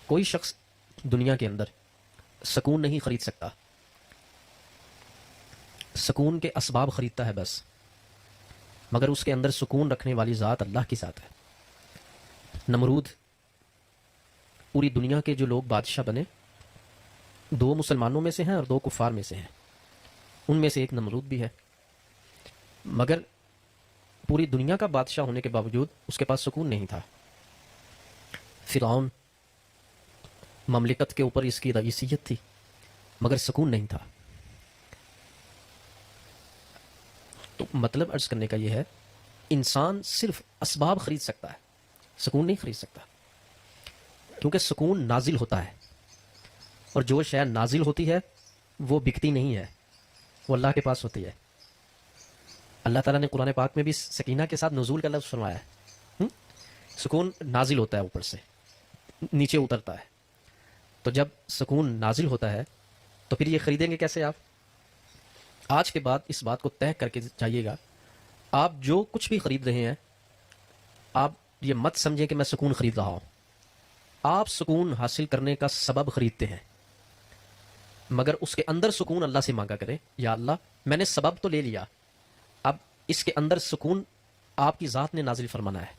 کوئی شخص دنیا کے اندر سکون نہیں خرید سکتا، سکون کے اسباب خریدتا ہے بس، مگر اس کے اندر سکون رکھنے والی ذات اللہ کی ذات ہے۔ نمرود، پوری دنیا کے جو لوگ بادشاہ بنے، 2 مسلمانوں میں سے ہیں اور 2 کفار میں سے ہیں، ان میں سے ایک نمرود بھی ہے، مگر پوری دنیا کا بادشاہ ہونے کے باوجود اس کے پاس سکون نہیں تھا۔ فرعون، مملکت کے اوپر اس کی رئیسیت تھی مگر سکون نہیں تھا۔ تو مطلب عرض کرنے کا یہ ہے، انسان صرف اسباب خرید سکتا ہے، سکون نہیں خرید سکتا، کیونکہ سکون نازل ہوتا ہے، اور جو شے نازل ہوتی ہے وہ بکتی نہیں ہے، وہ اللہ کے پاس ہوتی ہے۔ اللہ تعالیٰ نے قرآن پاک میں بھی سکینہ کے ساتھ نزول کا لفظ فرمایا ہے۔ سکون نازل ہوتا ہے، اوپر سے نیچے اترتا ہے۔ تو جب سکون نازل ہوتا ہے تو پھر یہ خریدیں گے کیسے آپ؟ آج کے بعد اس بات کو طے کر کے جائیے گا، آپ جو کچھ بھی خرید رہے ہیں، آپ یہ مت سمجھیں کہ میں سکون خرید رہا ہوں۔ آپ سکون حاصل کرنے کا سبب خریدتے ہیں، مگر اس کے اندر سکون اللہ سے مانگا کریں، یا اللہ میں نے سبب تو لے لیا، اب اس کے اندر سکون آپ کی ذات نے نازل فرمانا ہے،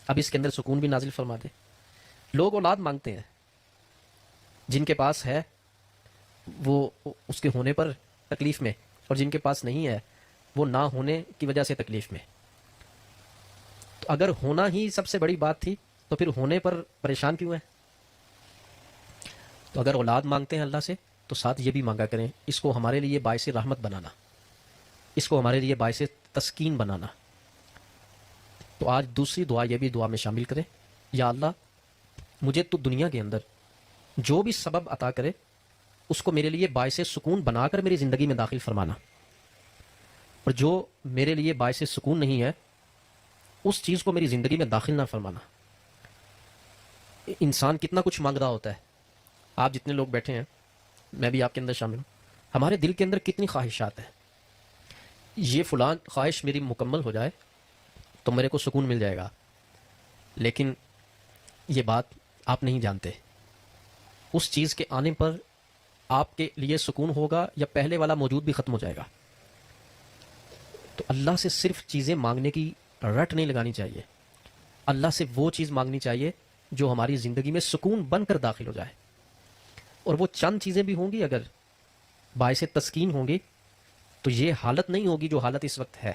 اب اس کے اندر سکون بھی نازل فرما دے۔ لوگ اولاد مانگتے ہیں، جن کے پاس ہے وہ اس کے ہونے پر تکلیف میں، اور جن کے پاس نہیں ہے وہ نہ ہونے کی وجہ سے تکلیف میں۔ تو اگر ہونا ہی سب سے بڑی بات تھی تو پھر ہونے پر پریشان کیوں ہے؟ تو اگر اولاد مانگتے ہیں اللہ سے تو ساتھ یہ بھی مانگا کریں، اس کو ہمارے لیے باعث رحمت بنانا، اس کو ہمارے لیے باعث تسکین بنانا۔ تو آج دوسری دعا یہ بھی دعا میں شامل کریں، یا اللہ مجھے تو دنیا کے اندر جو بھی سبب عطا کرے اس کو میرے لیے باعث سکون بنا کر میری زندگی میں داخل فرمانا، اور جو میرے لیے باعث سکون نہیں ہے اس چیز کو میری زندگی میں داخل نہ فرمانا۔ انسان کتنا کچھ مانگ رہا ہوتا ہے، آپ جتنے لوگ بیٹھے ہیں، میں بھی آپ کے اندر شامل ہوں، ہمارے دل کے اندر کتنی خواہشات ہیں، یہ فلاں خواہش میری مکمل ہو جائے تو میرے کو سکون مل جائے گا، لیکن یہ بات آپ نہیں جانتے، اس چیز کے آنے پر آپ کے لیے سکون ہوگا یا پہلے والا موجود بھی ختم ہو جائے گا۔ تو اللہ سے صرف چیزیں مانگنے کی رٹ نہیں لگانی چاہیے، اللہ سے وہ چیز مانگنی چاہیے جو ہماری زندگی میں سکون بن کر داخل ہو جائے، اور وہ چند چیزیں بھی ہوں گی اگر باعث تسکین ہوں گی تو یہ حالت نہیں ہوگی جو حالت اس وقت ہے۔